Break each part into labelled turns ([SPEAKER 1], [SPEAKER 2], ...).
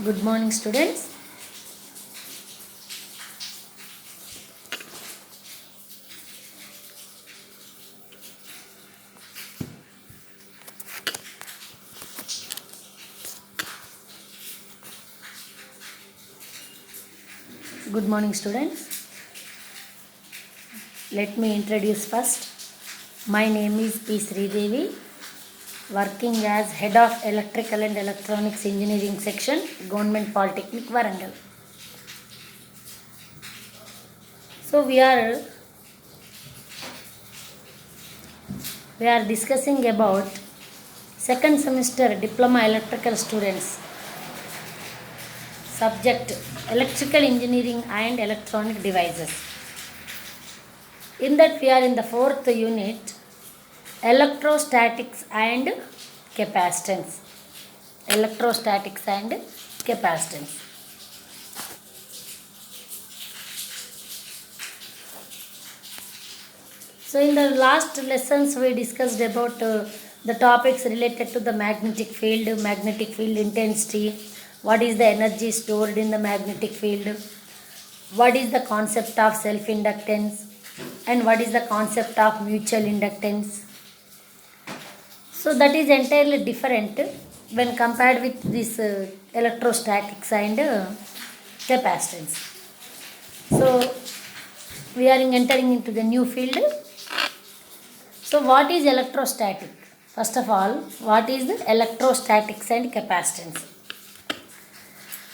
[SPEAKER 1] Good morning, students. Good morning, students. Let me introduce first. My name is P. Sridevi, working as Head of Electrical and Electronics Engineering Section, Government Polytechnic, Warangal. So we are discussing about second semester Diploma Electrical students, subject Electrical Engineering and Electronic Devices. In that we are in the fourth unit, Electrostatics and Capacitance. Electrostatics and Capacitance. So in the last lessons we discussed about the topics related to the magnetic field intensity, what is the energy stored in the magnetic field, what is the concept of self-inductance, and what is the concept of mutual inductance. So that is entirely different when compared with this electrostatics and capacitance. So we are entering into the new field. So what is electrostatic? First of all, what is the electrostatics and capacitance?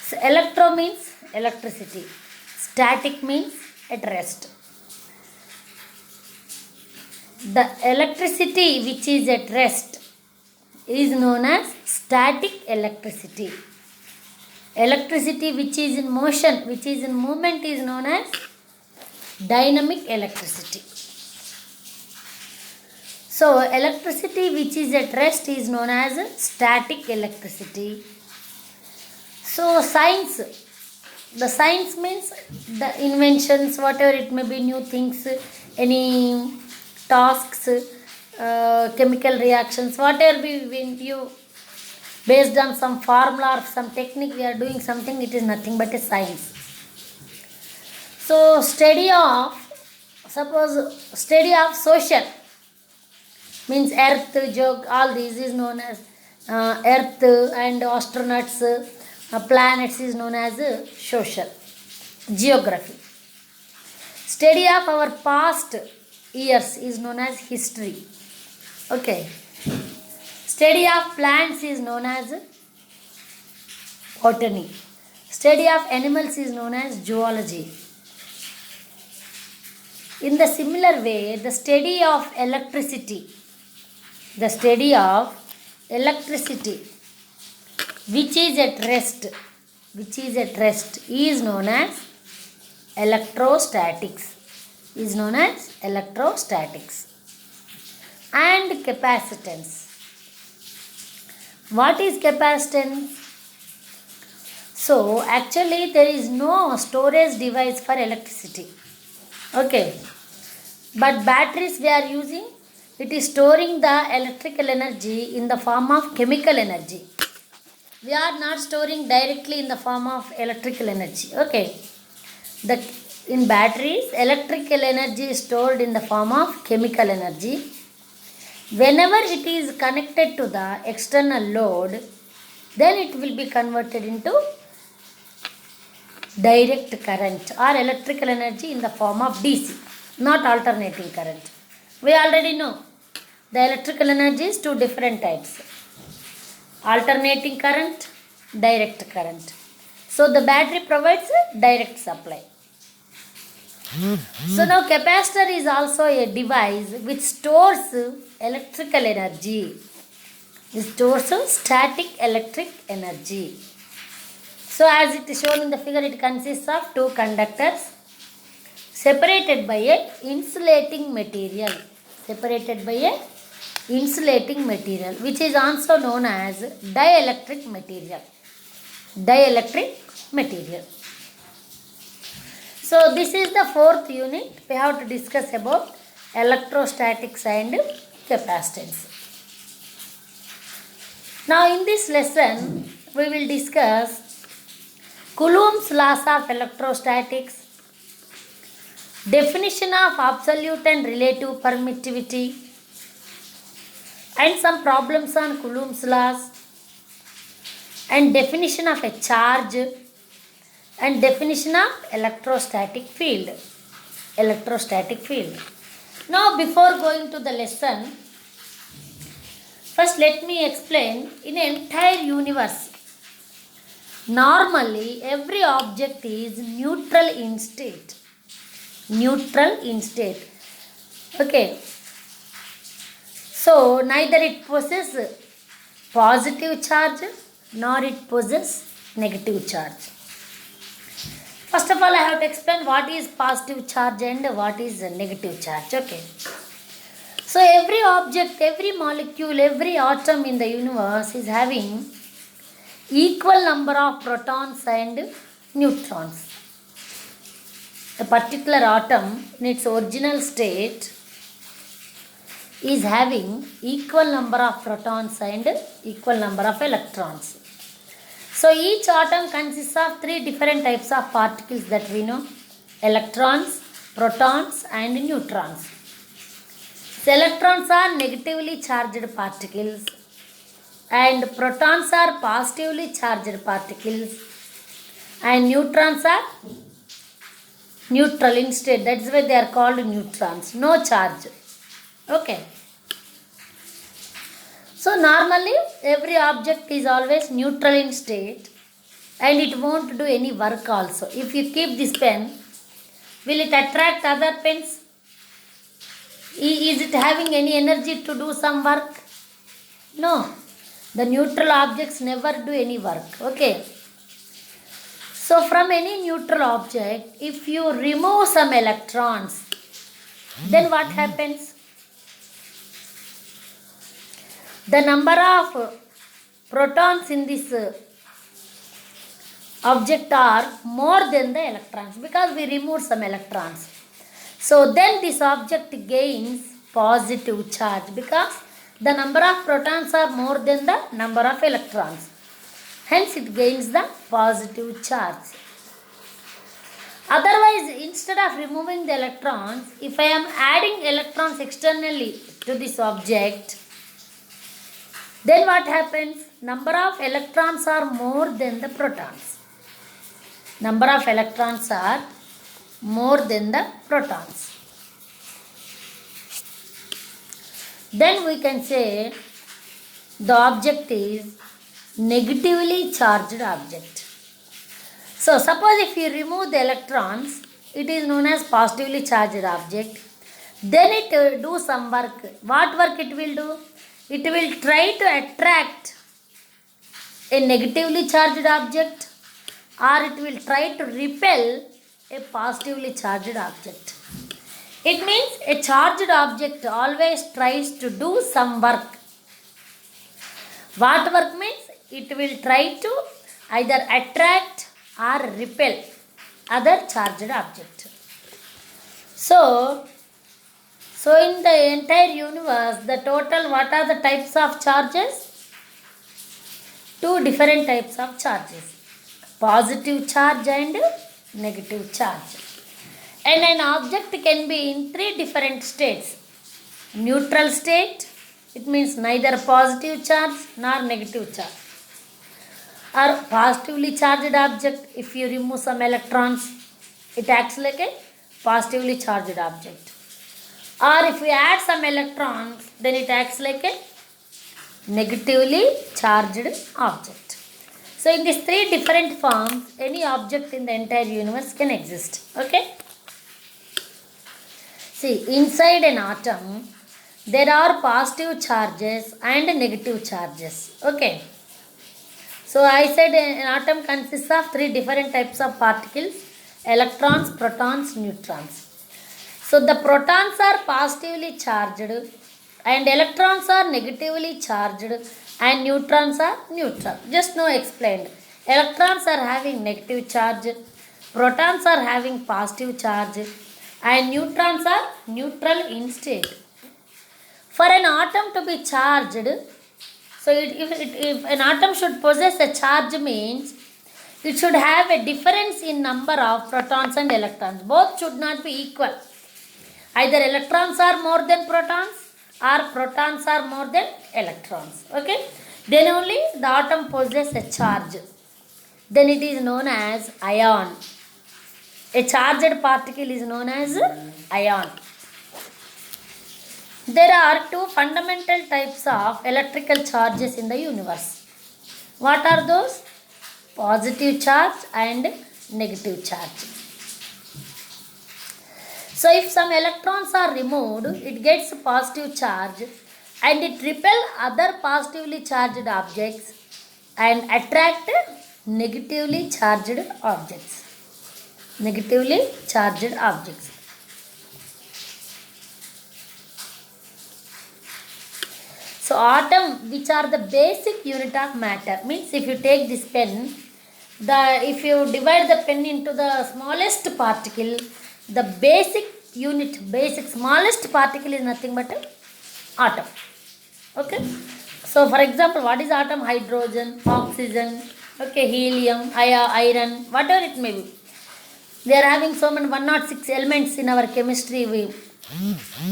[SPEAKER 1] So electro means electricity. Static means at rest. The electricity which is at rest is known as static electricity. Electricity which is in motion, which is in movement, is known as dynamic electricity. So electricity which is at rest is known as static electricity. So science, the science means the inventions, whatever it may be, new things, any tasks, chemical reactions, whatever you based on some formula or some technique we are doing something, it is nothing but a science. So study of social means earth, jog, all these is known as earth, and astronauts, planets is known as social. Geography. Study of our past years is known as history. Okay. Study of plants is known as botany. Study of animals is known as zoology. In the similar way, the study of electricity, which is at rest, is known as electrostatics. And capacitance. What is capacitance? So actually there is no storage device for electricity. Okay. But batteries we are using, it is storing the electrical energy in the form of chemical energy. We are not storing directly in the form of electrical energy. Okay. In batteries, electrical energy is stored in the form of chemical energy. Whenever it is connected to the external load, then it will be converted into direct current or electrical energy in the form of DC, not alternating current. We already know the electrical energy is two different types: alternating current, direct current. So the battery provides a direct supply. So now capacitor is also a device which stores electrical energy. It stores static electric energy. So as it is shown in the figure, it consists of two conductors separated by a insulating material. Which is also known as dielectric material. So this is the fourth unit. We have to discuss about electrostatics and capacitance. Now in this lesson we will discuss Coulomb's laws of electrostatics, definition of absolute and relative permittivity, and some problems on Coulomb's laws, and definition of a charge, and definition of electrostatic field. Electrostatic field. Now, before going to the lesson, first let me explain. In an entire universe, normally every object is neutral in state. Neutral in state. Okay. So, neither it possesses positive charge nor it possesses negative charge. First of all, I have to explain what is positive charge and what is negative charge. Okay. So, every object, every molecule, every atom in the universe is having equal number of protons and neutrons. A particular atom in its original state is having equal number of protons and equal number of electrons. So each atom consists of three different types of particles that we know: electrons, protons and neutrons. So electrons are negatively charged particles and protons are positively charged particles and neutrons are neutral in state. That's why they are called neutrons. No charge. Okay. So normally every object is always neutral in state and it won't do any work also. If you keep this pen, will it attract other pens? Is it having any energy to do some work? No. The neutral objects never do any work. Okay. So from any neutral object, if you remove some electrons, then what happens? The number of protons in this object are more than the electrons because we removed some electrons. So then this object gains positive charge because the number of protons are more than the number of electrons. Hence it gains the positive charge. Otherwise, instead of removing the electrons, if I am adding electrons externally to this object, then what happens? Number of electrons are more than the protons. Number of electrons are more than the protons. Then we can say the object is negatively charged object. So suppose if you remove the electrons, it is known as positively charged object. Then it will do some work. What work it will do? It will try to attract a negatively charged object or it will try to repel a positively charged object. It means a charged object always tries to do some work. What work means? It will try to either attract or repel other charged object. So in the entire universe, the total, what are the types of charges? Two different types of charges. Positive charge and negative charge. And an object can be in three different states. Neutral state, it means neither positive charge nor negative charge. Or positively charged object, if you remove some electrons, it acts like a positively charged object. Or if we add some electrons, then it acts like a negatively charged object. So in these three different forms, any object in the entire universe can exist. Okay? See, inside an atom, there are positive charges and negative charges. Okay? So I said an atom consists of three different types of particles: electrons, protons, neutrons. So the protons are positively charged and electrons are negatively charged and neutrons are neutral. Just now explained. Electrons are having negative charge, protons are having positive charge and neutrons are neutral in state. For an atom to be charged, so if an atom should possess a charge means It should have a difference in number of protons and electrons. Both should not be equal. Either electrons are more than protons or protons are more than electrons. Okay. Then only the atom possesses a charge. Then it is known as ion. A charged particle is known as ion. There are two fundamental types of electrical charges in the universe. What are those? Positive charge and negative charge. So if some electrons are removed, it gets positive charge and it repels other positively charged objects and attract negatively charged objects. Negatively charged objects. So atom, which are the basic unit of matter, means if you take this pen, if you divide the pen into the smallest particle, the basic smallest particle is nothing but atom. Okay. So for example, what is atom? Hydrogen, oxygen, okay, helium, iron, whatever it may be. They are having so many 106 elements in our chemistry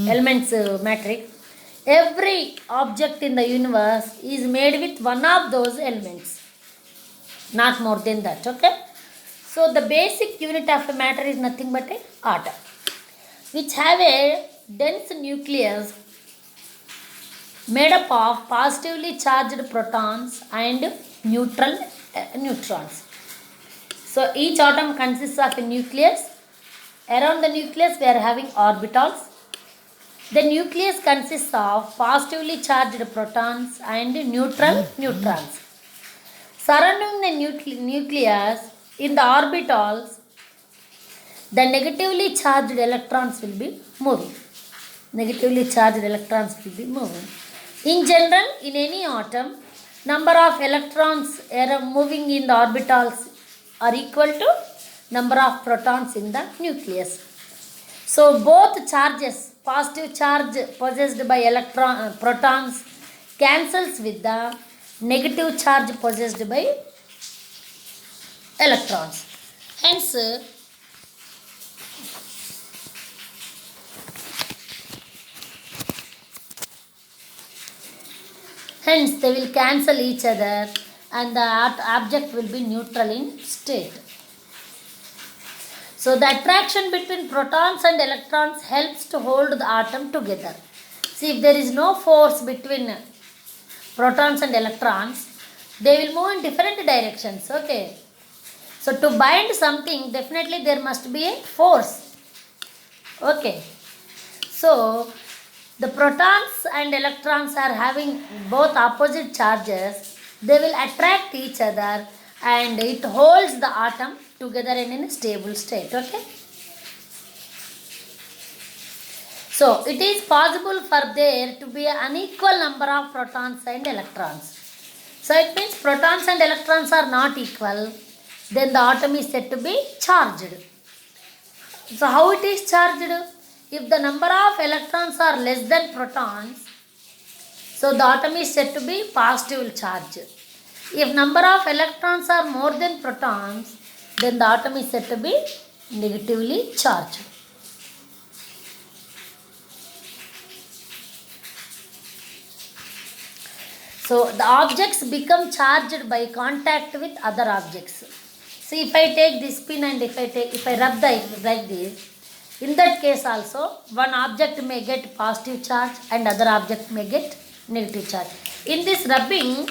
[SPEAKER 1] elements matrix. Every object in the universe is made with one of those elements, not more than that. Okay. So the basic unit of matter is nothing but an atom, which have a dense nucleus made up of positively charged protons and neutrons. So each atom consists of a nucleus. Around the nucleus we are having orbitals. The nucleus consists of positively charged protons and neutrons. Surrounding the nucleus in the orbitals, the negatively charged electrons will be moving. Negatively charged electrons will be moving. In general, in any atom, number of electrons moving in the orbitals are equal to number of protons in the nucleus. So both charges, positive charge possessed by protons cancels with the negative charge possessed by electrons. Hence they will cancel each other and the object will be neutral in state. So the attraction between protons and electrons helps to hold the atom together. See, if there is no force between protons and electrons, they will move in different directions. Okay. So to bind something, definitely there must be a force. Okay. So the protons and electrons are having both opposite charges. They will attract each other and it holds the atom together in a stable state. Okay. So it is possible for there to be an unequal number of protons and electrons. So it means protons and electrons are not equal. Then the atom is said to be charged. So how it is charged? If the number of electrons are less than protons, so the atom is said to be positively charged. If number of electrons are more than protons, then the atom is said to be negatively charged. So the objects become charged by contact with other objects. See, if I take this pin and if I rub like this, in that case also one object may get positive charge and other object may get negative charge. In this rubbing,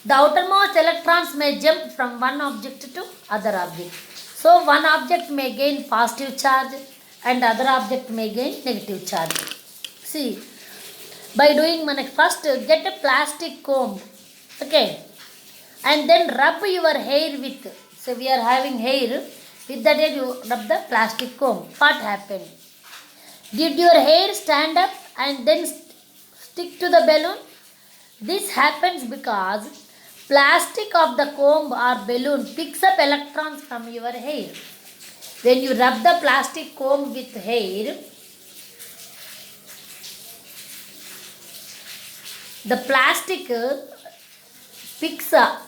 [SPEAKER 1] the outermost electrons may jump from one object to other object. So one object may gain positive charge and other object may gain negative charge. See, by doing first get a plastic comb, okay, and then rub your hair with. So we are having hair, with that you rub the plastic comb. What happened? Did your hair stand up and then stick to the balloon? This happens because plastic of the comb or balloon picks up electrons from your hair. When you rub the plastic comb with hair, the plastic picks up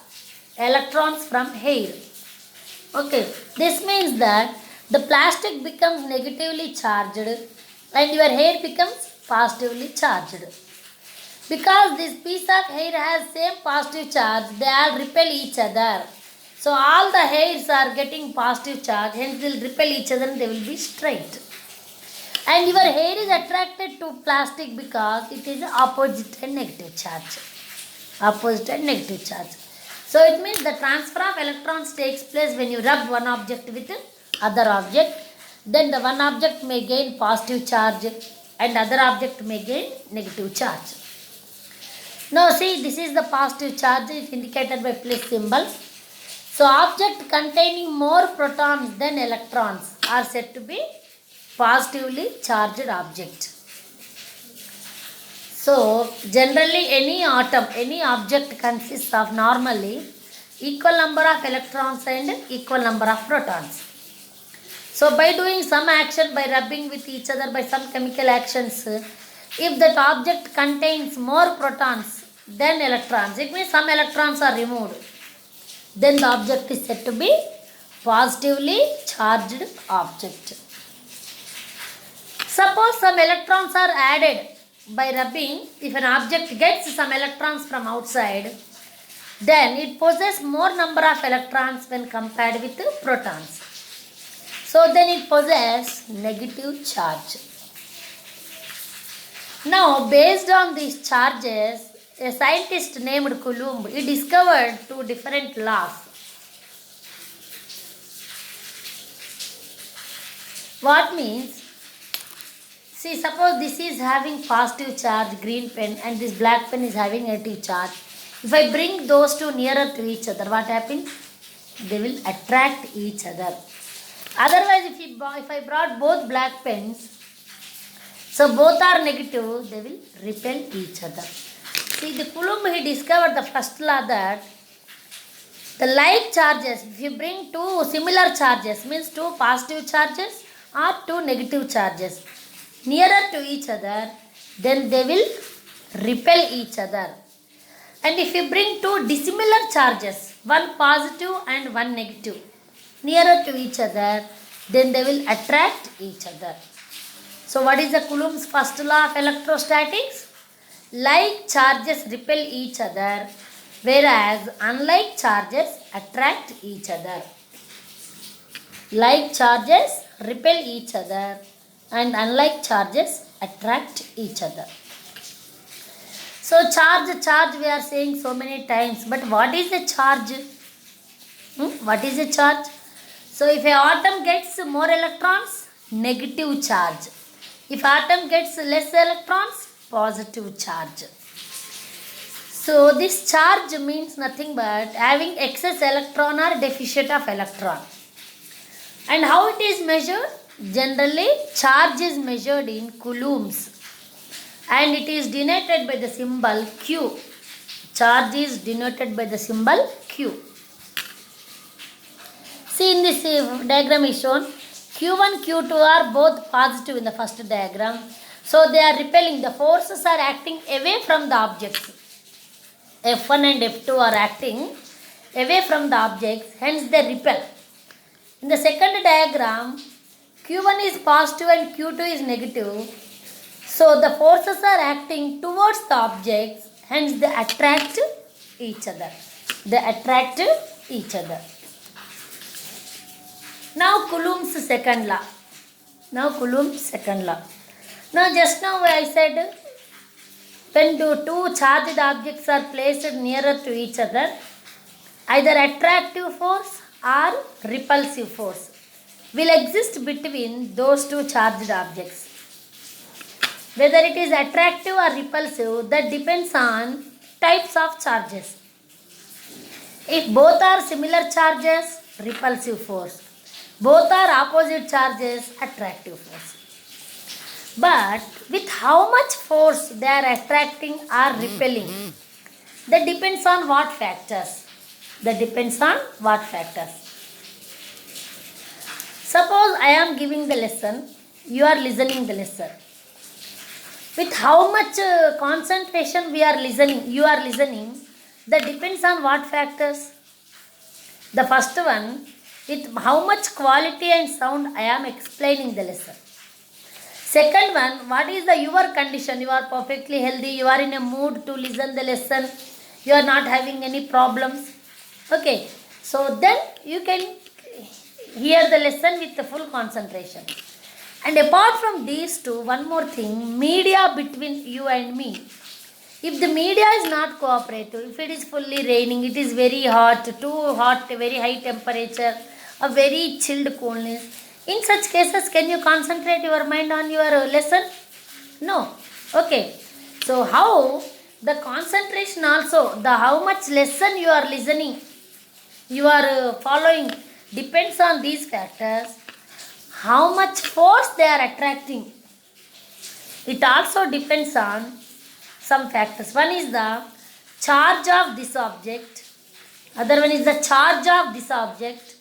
[SPEAKER 1] electrons from hair. Okay, this means that the plastic becomes negatively charged and your hair becomes positively charged. Because this piece of hair has same positive charge, they all repel each other. So all the hairs are getting positive charge, hence they will repel each other and they will be straight. And your hair is attracted to plastic because it is opposite and negative charge. Opposite and negative charge. So it means the transfer of electrons takes place when you rub one object with other object. Then the one object may gain positive charge and other object may gain negative charge. Now see, this is the positive charge, is indicated by plus symbol. So object containing more protons than electrons are said to be positively charged object. So generally any atom, any object consists of normally equal number of electrons and equal number of protons. So by doing some action, by rubbing with each other, by some chemical actions, if that object contains more protons than electrons, it means some electrons are removed, then the object is said to be positively charged object. Suppose some electrons are added by rubbing. If an object gets some electrons from outside, then it possesses more number of electrons when compared with protons. So then it possesses negative charge. Now based on these charges, a scientist named Coulomb, he discovered two different laws. What means? See, suppose this is having positive charge, green pen, and this black pen is having negative charge. If I bring those two nearer to each other, what happens? They will attract each other. Otherwise, if I brought both black pens, so both are negative, they will repel each other. See, the Coulomb, he discovered the first law that the like charges, if you bring two similar charges, means two positive charges or two negative charges, nearer to each other, then they will repel each other. And if you bring two dissimilar charges, one positive and one negative, nearer to each other, then they will attract each other. So what is the Coulomb's first law of electrostatics? Like charges repel each other, whereas unlike charges attract each other. Like charges repel each other and unlike charges attract each other. So charge we are saying so many times, but what is the charge? What is the charge? So if an atom gets more electrons, negative charge. If atom gets less electrons, positive charge. So this charge means nothing but having excess electron or deficit of electron. And how it is measured? Generally, charge is measured in coulombs and it is denoted by the symbol Q. Charge is denoted by the symbol Q. See, in this diagram is shown Q1, Q2 are both positive in the first diagram. So they are repelling. The forces are acting away from the objects. F1 and F2 are acting away from the objects, hence they repel. In the second diagram, Q1 is positive and Q2 is negative. So the forces are acting towards the objects, hence they attract each other. They attract each other. Now Coulomb's second law. Now just now I said when two charged objects are placed nearer to each other, either attractive force or repulsive force will exist between those two charged objects. Whether it is attractive or repulsive, that depends on types of charges. If both are similar charges, repulsive force. Both are opposite charges, attractive force. But with how much force they are attracting or repelling, that depends on what factors? Suppose I am giving the lesson, you are listening the lesson. With how much concentration you are listening, that depends on what factors? The first one, with how much quality and sound I am explaining the lesson. Second one, what is the your condition? You are perfectly healthy, you are in a mood to listen the lesson, you are not having any problems. Okay, so then you can hear the lesson with the full concentration. And apart from these two, one more thing, media between you and me. If the media is not cooperative, if it is fully raining, it is very hot, too hot, very high temperature, a very chilled coolness, in such cases, can you concentrate your mind on your lesson? No. Okay. So how the concentration also, the how much lesson you are listening, you are following, depends on these factors. How much force they are attracting, it also depends on some factors. One is the charge of this object, other one is the charge of this object,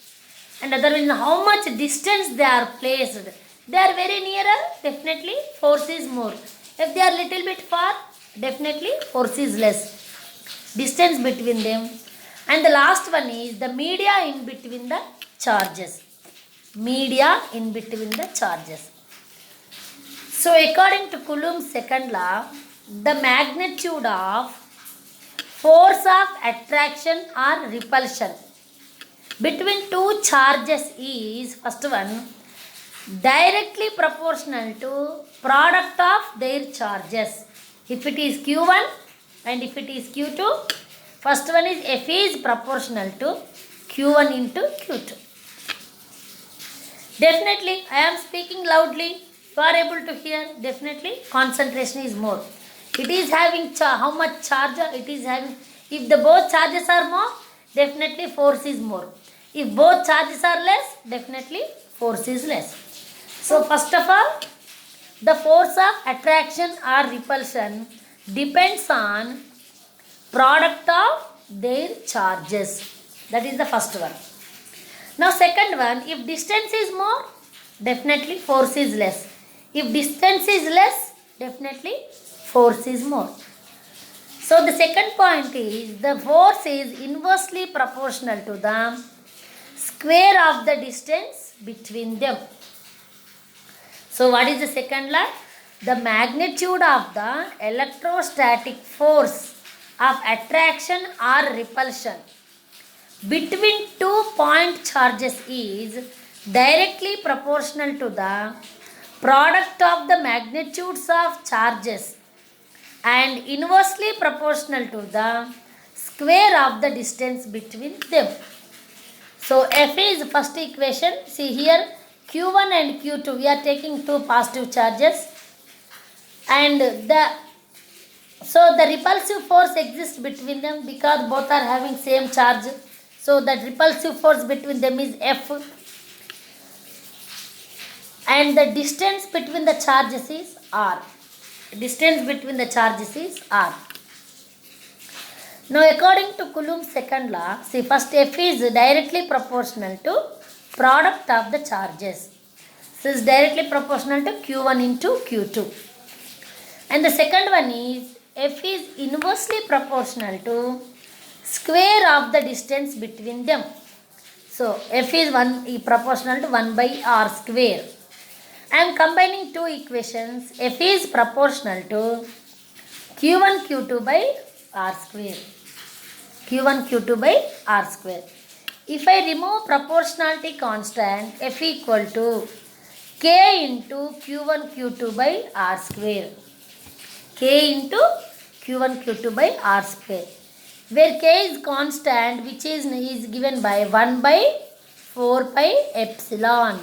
[SPEAKER 1] and other one is how much distance they are placed. They are very nearer, definitely force is more. If they are little bit far, definitely force is less. Distance between them. And the last one is the media in between the charges. Media in between the charges. So according to Coulomb's second law, the magnitude of force of attraction or repulsion between two charges is, first one, directly proportional to product of their charges. If it is Q1 and if it is Q2, first one is F is proportional to Q1 into Q2. Definitely, I am speaking loudly, you are able to hear, definitely concentration is more. It is having how much charge it is having. If the both charges are more, definitely force is more. If both charges are less, definitely force is less. So first of all, the force of attraction or repulsion depends on product of their charges. That is the first one. Now second one, if distance is more, definitely force is less. If distance is less, definitely force is more. So the second point is the force is inversely proportional to the square of the distance between them. So what is the second law? The magnitude of the electrostatic force of attraction or repulsion between two point charges is directly proportional to the product of the magnitudes of charges and inversely proportional to the square of the distance between them. So F is first equation. See here, Q1 and Q2, we are taking two positive charges, and the repulsive force exists between them because both are having same charge. So the repulsive force between them is F, and the distance between the charges is R. Distance between the charges is R. Now according to Coulomb's second law, see first F is directly proportional to product of the charges. So is directly proportional to Q1 into Q2. And the second one is F is inversely proportional to square of the distance between them. So F is proportional to 1 by R square. I am combining two equations. F is proportional to Q1 Q2 by R square. Q1 Q2 by R square. If I remove proportionality constant, F equal to K into Q1 Q2 by R square. K into Q1 Q2 by R square. Where K is constant, which is given by 1 by 4 pi epsilon.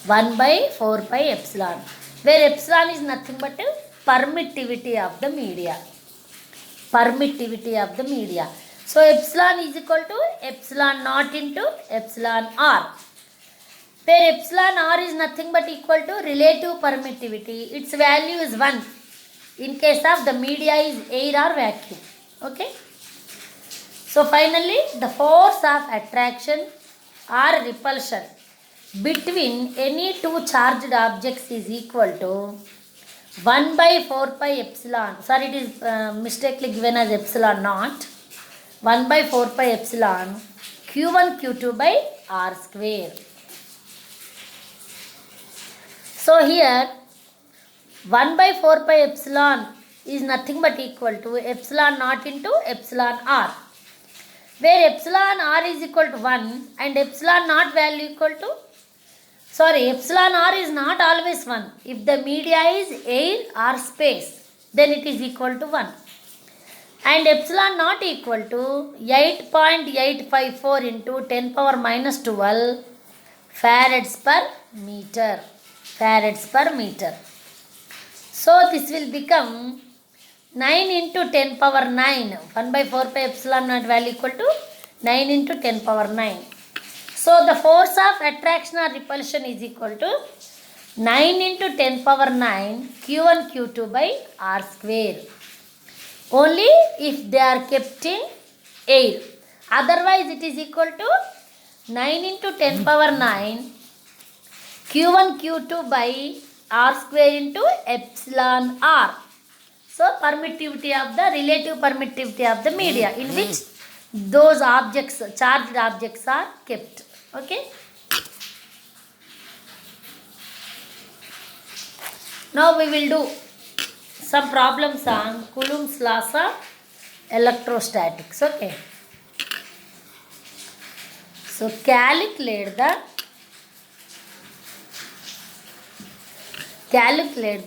[SPEAKER 1] 1 by 4 pi epsilon. Where epsilon is nothing but permittivity of the media. Permittivity of the media. So epsilon is equal to epsilon naught into epsilon r. Where epsilon r is nothing but equal to relative permittivity. Its value is 1 in case of the media is air or vacuum. Okay. So finally, the force of attraction or repulsion between any two charged objects is equal to 1 by 4 pi epsilon. Sorry, it is mistakenly given as epsilon naught. 1 by 4 pi epsilon Q1 Q2 by R square. So here 1 by 4 pi epsilon is nothing but equal to epsilon naught into epsilon r, where epsilon r is equal to 1 and epsilon naught value equal to, epsilon r is not always 1. If the media is air or space, then it is equal to 1. And epsilon naught equal to 8.854 into 10 power minus 12 farads per meter. Farads per meter. So this will become 9 into 10 power 9. 1 by 4 pi epsilon naught value equal to 9 into 10 power 9. So the force of attraction or repulsion is equal to 9 into 10 power 9 Q1 Q2 by R square. Only if they are kept in air. Otherwise it is equal to 9 into 10 power 9 Q1 Q2 by R square into epsilon r. So permittivity of the relative permittivity of the media in which those objects, charged objects are kept. Okay. Now we will do some problems on Coulomb's laws of electrostatics. Okay. So calculate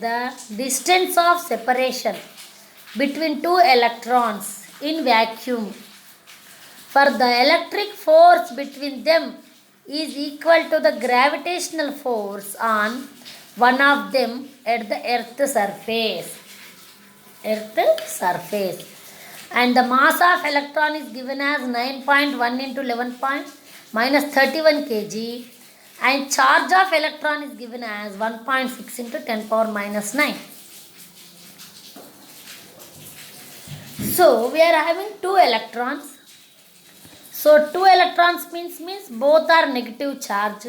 [SPEAKER 1] the distance of separation between two electrons in vacuum for the electric force between them is equal to the gravitational force on one of them at the earth surface. And the mass of electron is given as 9.1 into 11 minus 31 kg. And charge of electron is given as 1.6 into 10 power minus 9. So we are having two electrons. So two electrons means both are negative charge.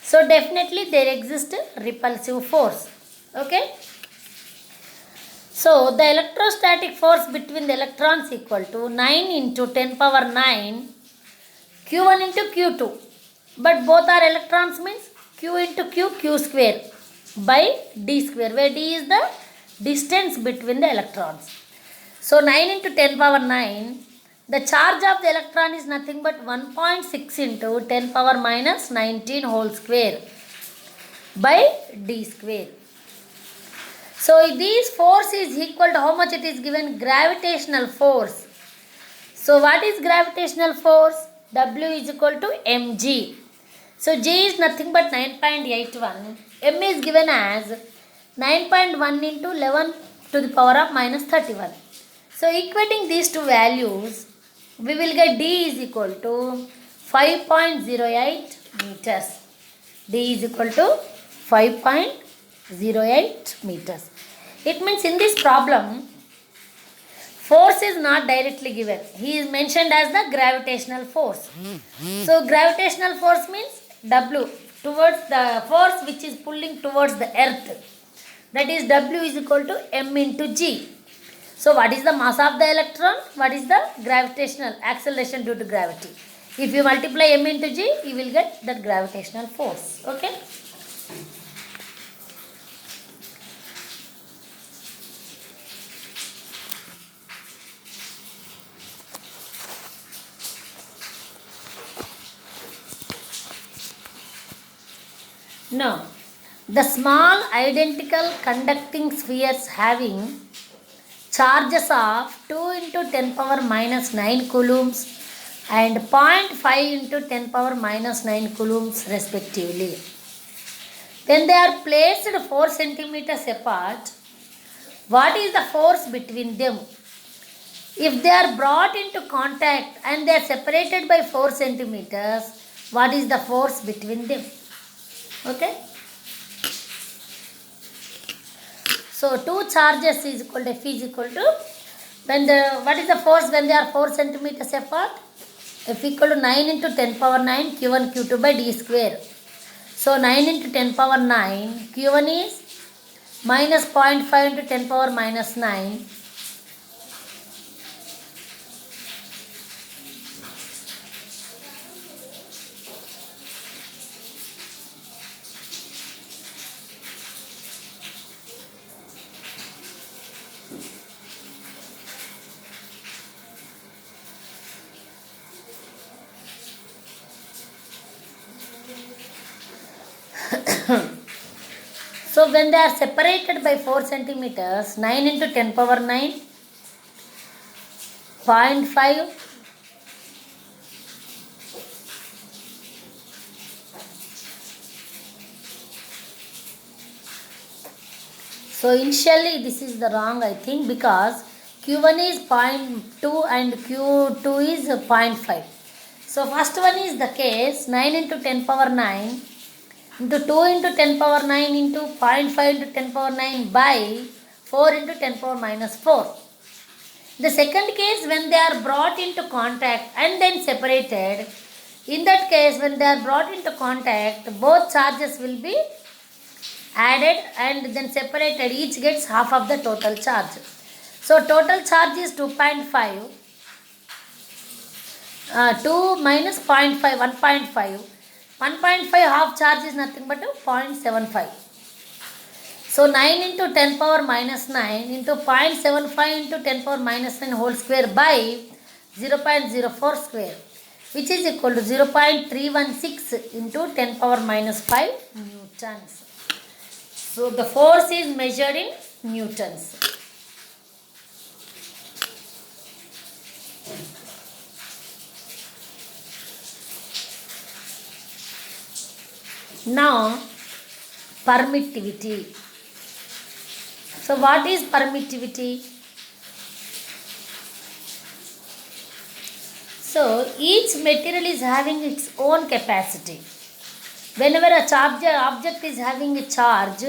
[SPEAKER 1] So definitely there exists repulsive force. Okay. So the electrostatic force between the electrons equal to 9 into 10 power 9 Q1 into Q2. But both are electrons means Q into Q square by D square, where D is the distance between the electrons. So 9 into 10 power 9, the charge of the electron is nothing but 1.6 into 10 power minus 19 whole square by D square. So this force is equal to how much it is given? Gravitational force. So what is gravitational force? W is equal to mg. So J is nothing but 9.81. M is given as 9.1 into 11 to the power of minus 31. So equating these two values, we will get D is equal to 5.08 meters. D is equal to 5.08 meters. It means in this problem, force is not directly given. He is mentioned as the gravitational force. So gravitational force means W towards the force which is pulling towards the earth. That is W is equal to M into G. So what is the mass of the electron? What is the gravitational acceleration due to gravity? If you multiply M into G, you will get that gravitational force. Okay. Now, the small identical conducting spheres having charges of 2 into 10 power minus 9 coulombs and 0.5 into 10 power minus 9 coulombs respectively. When they are placed 4 centimeters apart, what is the force between them? If they are brought into contact and they are separated by 4 centimeters, what is the force between them? Okay. So two charges is equal to F is equal to, what is the force when they are 4 centimeters apart? F equal to 9 into 10 power 9 Q1 Q2 by D square. So 9 into 10 power 9 Q1 is minus 0.5 into 10 power minus 9 . when they are separated by 4 centimeters, 9 into 10 power 9, 0.5. So initially this is the wrong, I think, because Q1 is 0.2 and Q2 is 0.5. So first one is the case 9 into 10 power 9 into 2 into 10 power 9 into 0.5 into 10 power 9 by 4 into 10 power minus 4. The second case, when they are brought into contact and then separated, in that case when they are brought into contact, both charges will be added and then separated, each gets half of the total charge. So total charge is 2.5, 2 minus 0.5, 1.5. 1.5 half charge is nothing but 0.75. So 9 into 10 power minus 9 into 0.75 into 10 power minus 9 whole square by 0.04 square, which is equal to 0.316 into 10 power minus 5 newtons. So the force is measured in newtons. Now permittivity. So what is permittivity? So each material is having its own capacity. Whenever a object is having a charge,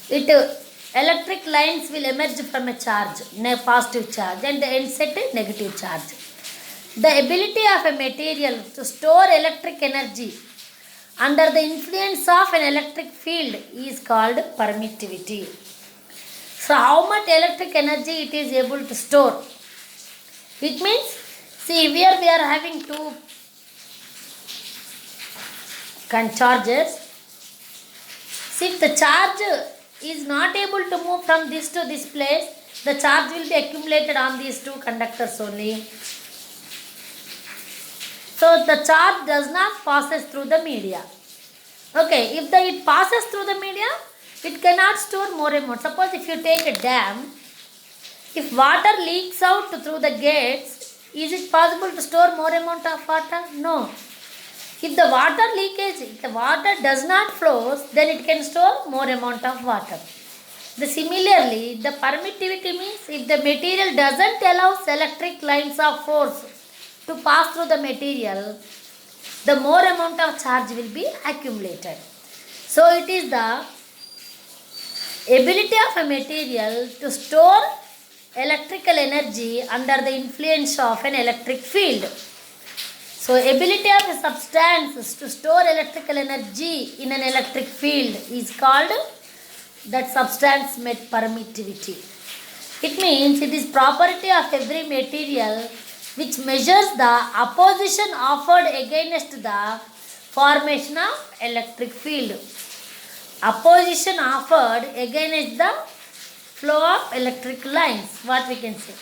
[SPEAKER 1] electric lines will emerge from a charge, positive charge, and the end set a negative charge. The ability of a material to store electric energy under the influence of an electric field is called permittivity. So how much electric energy it is able to store? It means, see here we are having two charges. See, if the charge is not able to move from this to this place, the charge will be accumulated on these two conductors only. So the charge does not passes through the media. Okay, if it passes through the media, it cannot store more amount. Suppose if you take a dam, if water leaks out through the gates, is it possible to store more amount of water? No. If the water leakage, if the water does not flow, then it can store more amount of water. Similarly, the permittivity means if the material doesn't allow electric lines of force to pass through the material, the more amount of charge will be accumulated. So it is the ability of a material to store electrical energy under the influence of an electric field. So ability of a substance to store electrical energy in an electric field is called that substance permittivity. It means it is property of every material which measures the opposition offered against the formation of electric field. Opposition offered against the flow of electric lines, what we can say.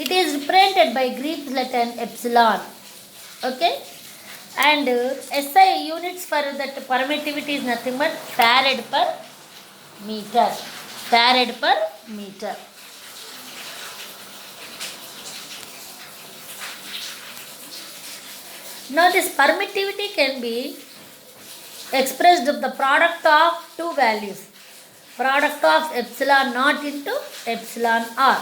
[SPEAKER 1] It is represented by Greek letter epsilon. Okay, and SI units for that permittivity is nothing but farad per meter. Farad per meter. Now this permittivity can be expressed of the product of two values. Product of epsilon naught into epsilon r.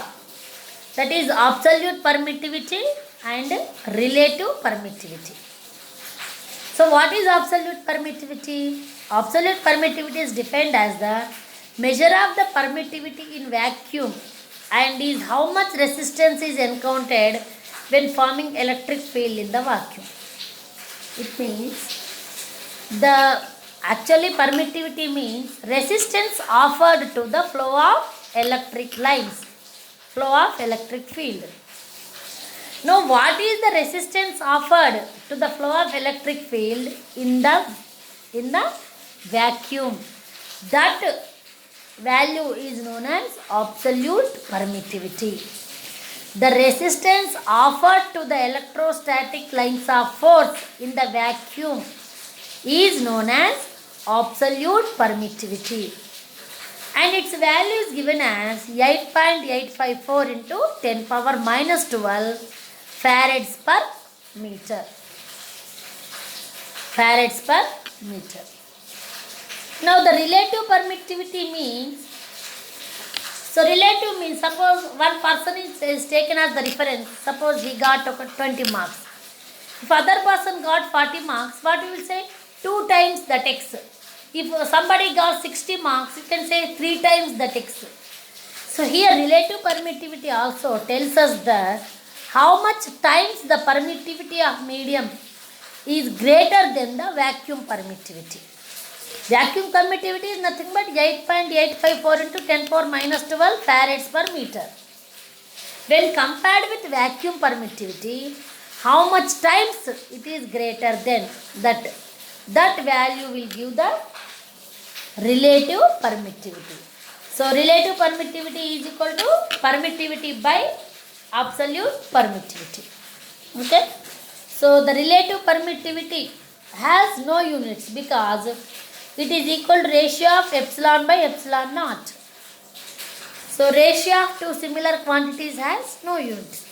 [SPEAKER 1] That is absolute permittivity and relative permittivity. So what is absolute permittivity? Absolute permittivity is defined as the measure of the permittivity in vacuum and is how much resistance is encountered when forming electric field in the vacuum. It means actually permittivity means resistance offered to the flow of electric lines, flow of electric field. Now what is the resistance offered to the flow of electric field in the vacuum? That value is known as absolute permittivity. The resistance offered to the electrostatic lines of force in the vacuum is known as absolute permittivity, and its value is given as 8.854 into 10 power minus 12 farads per meter. Farads per meter. Now the relative permittivity means, so relative means suppose one person is taken as the reference, suppose he got 20 marks. If other person got 40 marks, what we will say? 2 times the text. If somebody got 60 marks, you can say 3 times the text. So here relative permittivity also tells us that how much times the permittivity of medium is greater than the vacuum permittivity. Vacuum permittivity is nothing but 8.854 into 10 power minus 12 farads per meter. When compared with vacuum permittivity, how much times it is greater than that value will give the relative permittivity. So relative permittivity is equal to permittivity by absolute permittivity. Okay. So the relative permittivity has no units because it is equal to ratio of epsilon by epsilon naught. So ratio of two similar quantities has no units.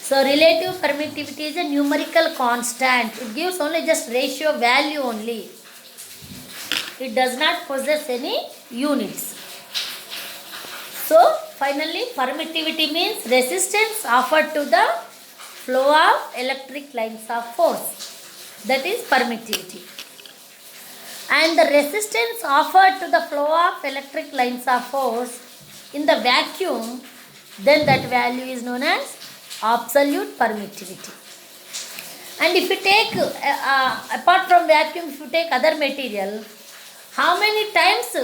[SPEAKER 1] So relative permittivity is a numerical constant. It gives only just ratio value only. It does not possess any units. So finally permittivity means resistance offered to the flow of electric lines of force. That is permittivity. And the resistance offered to the flow of electric lines of force in the vacuum, then that value is known as absolute permittivity. And if you take apart from vacuum, if you take other material, how many times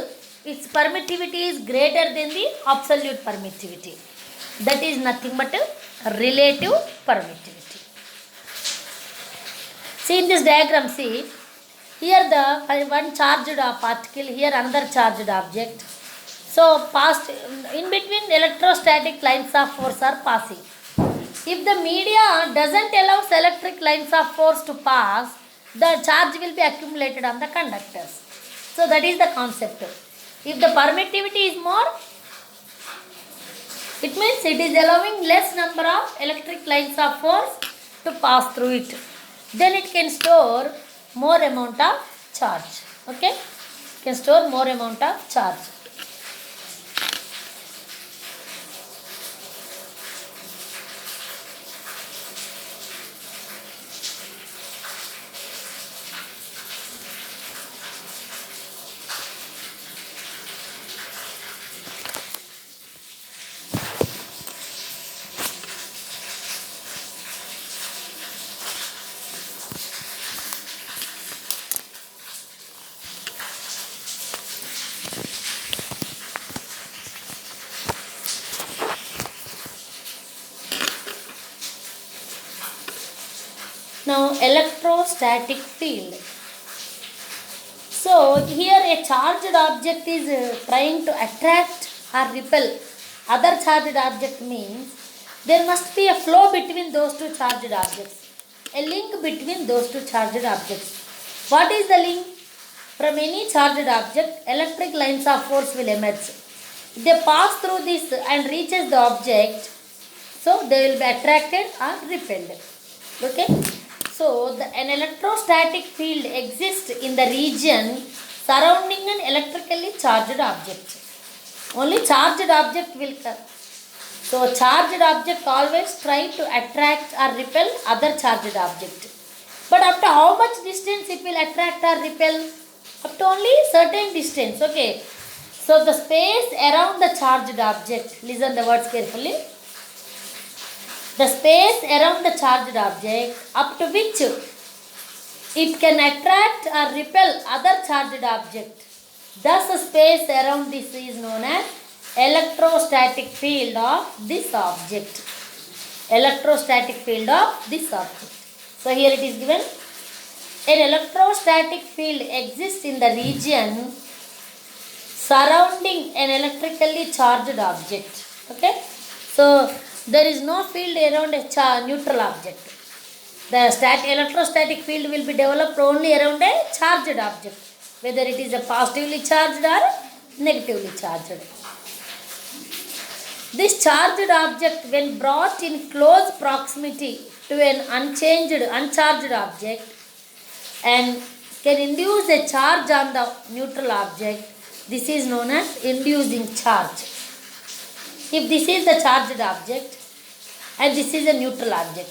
[SPEAKER 1] its permittivity is greater than the absolute permittivity? That is nothing but a relative permittivity. See in this diagram, see here the one charged particle, here another charged object. So past in between electrostatic lines of force are passing. If the media doesn't allow electric lines of force to pass, the charge will be accumulated on the conductors. So that is the concept. If the permittivity is more, it means it is allowing less number of electric lines of force to pass through it. Then it can store more amount of charge. Okay? It can store more amount of charge. Now electrostatic field. So here a charged object is trying to attract or repel other charged object, means there must be a flow between those two charged objects, a link between those two charged objects. What is the link? From any charged object, electric lines of force will emerge. They pass through this and reaches the object, so they will be attracted or repelled. Okay. So an electrostatic field exists in the region surrounding an electrically charged object. Only charged object will come. So charged object always try to attract or repel other charged object. But up to how much distance it will attract or repel? Up to only certain distance. Okay. So the space around the charged object, listen the words carefully. The space around the charged object up to which it can attract or repel other charged object. Thus the space around this is known as electrostatic field of this object. Electrostatic field of this object. So here it is given. An electrostatic field exists in the region surrounding an electrically charged object. Okay. So there is no field around a neutral object. The electrostatic field will be developed only around a charged object. whether it is a positively charged or negatively charged. This charged object, when brought in close proximity to an uncharged object, and can induce a charge on the neutral object, this is known as inducing charge. If this is the charged object and this is a neutral object,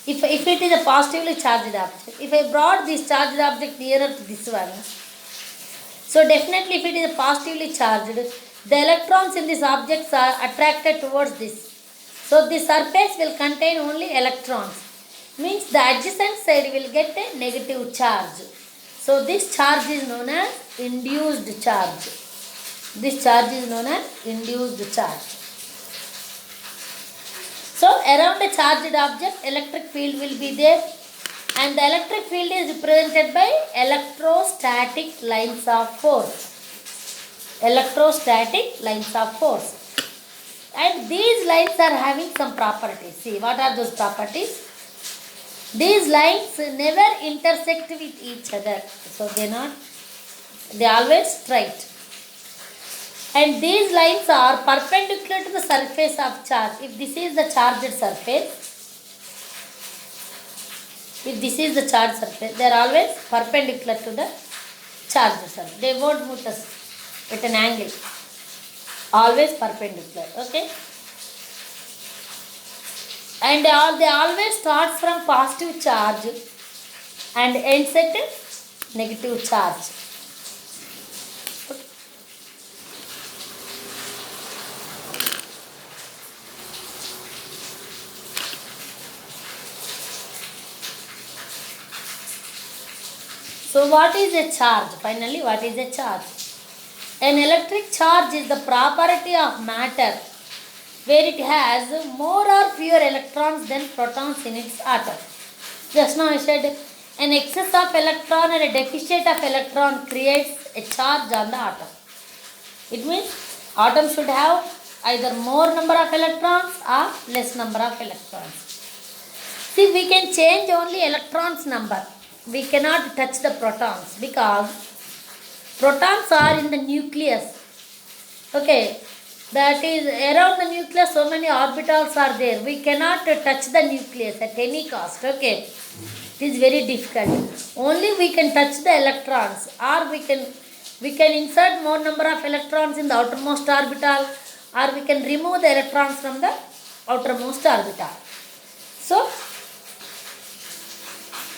[SPEAKER 1] if it is a positively charged object, if I brought this charged object nearer to this one, so definitely if it is positively charged, the electrons in these objects are attracted towards this. So the surface will contain only electrons. Means the adjacent side will get a negative charge. So this charge is known as induced charge. This charge is known as induced charge. So around a charged object, electric field will be there, and the electric field is represented by electrostatic lines of force. Electrostatic lines of force. And these lines are having some properties. See, what are those properties? These lines never intersect with each other. So they always straight. And these lines are perpendicular to the surface of charge. If this is the charged surface, they are always perpendicular to the charged surface. They won't move at an angle. Always perpendicular. Okay. And they always start from positive charge and ends at negative charge. So what is a charge? Finally, what is a charge? An electric charge is the property of matter where it has more or fewer electrons than protons in its atom. Just now I said an excess of electron and a deficit of electron creates a charge on the atom. It means atom should have either more number of electrons or less number of electrons. See, we can change only electrons number. We cannot touch the protons because protons are in the nucleus. Okay, that is around the nucleus, so many orbitals are there. We cannot touch the nucleus at any cost. Okay, it is very difficult. Only we can touch the electrons, or we can insert more number of electrons in the outermost orbital, or we can remove the electrons from the outermost orbital. So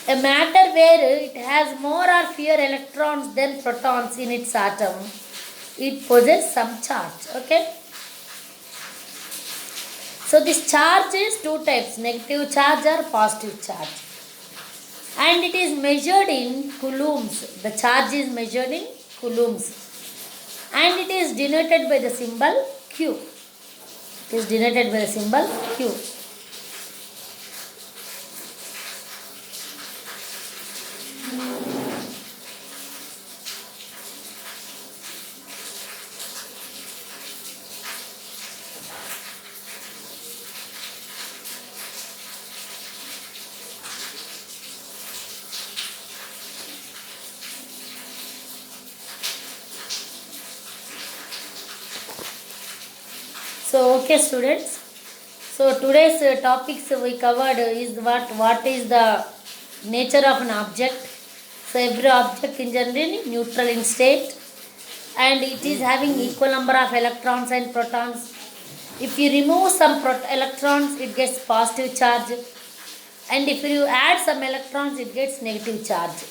[SPEAKER 1] a matter where it has more or fewer electrons than protons in its atom, it possesses some charge. Okay. So this charge is two types, negative charge or positive charge. And it is measured in coulombs. The charge is measured in coulombs. And it is denoted by the symbol Q. It is denoted by the symbol Q. So okay students, so today's topics we covered is what is the nature of an object. So every object is generally neutral in state and it is having equal number of electrons and protons. If you remove some electrons, it gets positive charge, and if you add some electrons, it gets negative charge.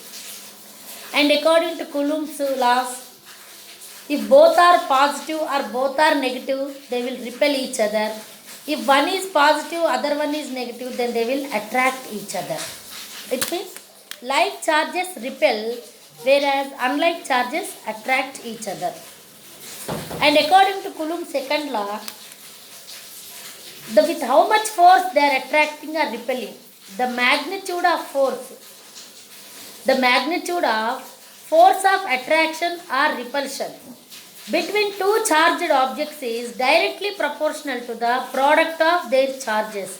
[SPEAKER 1] And according to Coulomb's laws, if both are positive or both are negative, they will repel each other. If one is positive, other one is negative, then they will attract each other. It means like charges repel, whereas unlike charges attract each other. And according to Coulomb's second law, with how much force they are attracting or repelling, the magnitude of force of attraction or repulsion between two charged objects is directly proportional to the product of their charges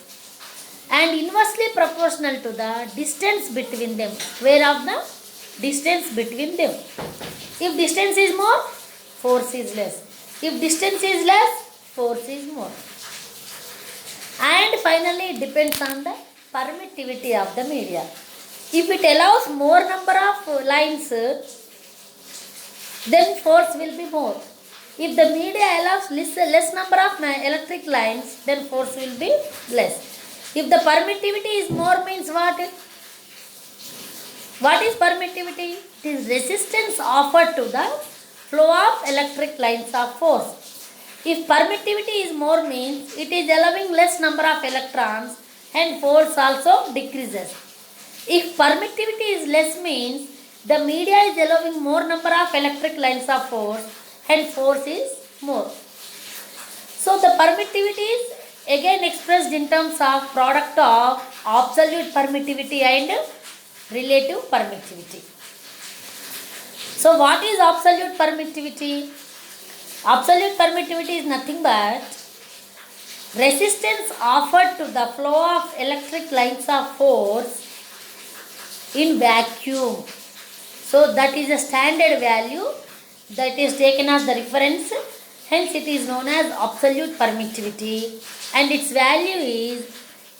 [SPEAKER 1] and inversely proportional to the distance between them, whereof the distance between them. If distance is more, force is less. If distance is less, force is more. And finally, it depends on the permittivity of the media. If it allows more number of lines, then force will be more. If the media allows less number of electric lines, then force will be less. If the permittivity is more, means what? What is permittivity? It is resistance offered to the flow of electric lines of force. If permittivity is more, means it is allowing less number of electrons and force also decreases. If permittivity is less, means the media is allowing more number of electric lines of force and force is more. So the permittivity is again expressed in terms of product of absolute permittivity and relative permittivity. So what is absolute permittivity? Absolute permittivity is nothing but resistance offered to the flow of electric lines of force in vacuum. So that is a standard value that is taken as the reference, hence it is known as absolute permittivity, and its value is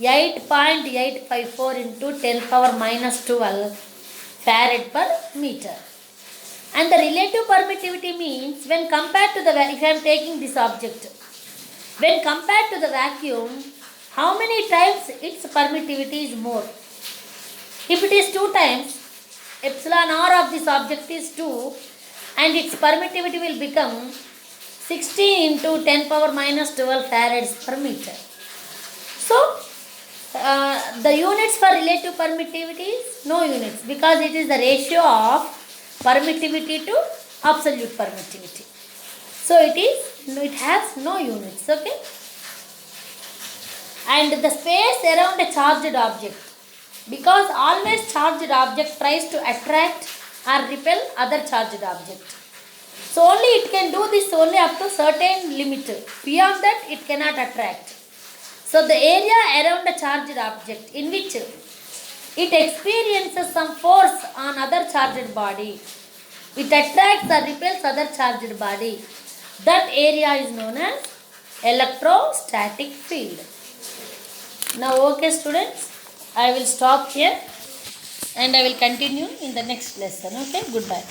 [SPEAKER 1] 8.854 into 10 power minus 12 farad per meter. And the relative permittivity means when compared to the, if I am taking this object, when compared to the vacuum, how many times its permittivity is more? If it is 2 times, epsilon r of this object is 2 and its permittivity will become 60 into 10 power minus 12 farads per meter. So, the units for relative permittivity is no units because it is the ratio of permittivity to absolute permittivity. So, it has no units, okay. And the space around a charged object, because always charged object tries to attract or repel other charged object. So only it can do this only up to certain limit. Beyond that it cannot attract. So the area around a charged object in which it experiences some force on other charged body, it attracts or repels other charged body, that area is known as electrostatic field. Now okay students, I will stop here and I will continue in the next lesson. Okay, goodbye.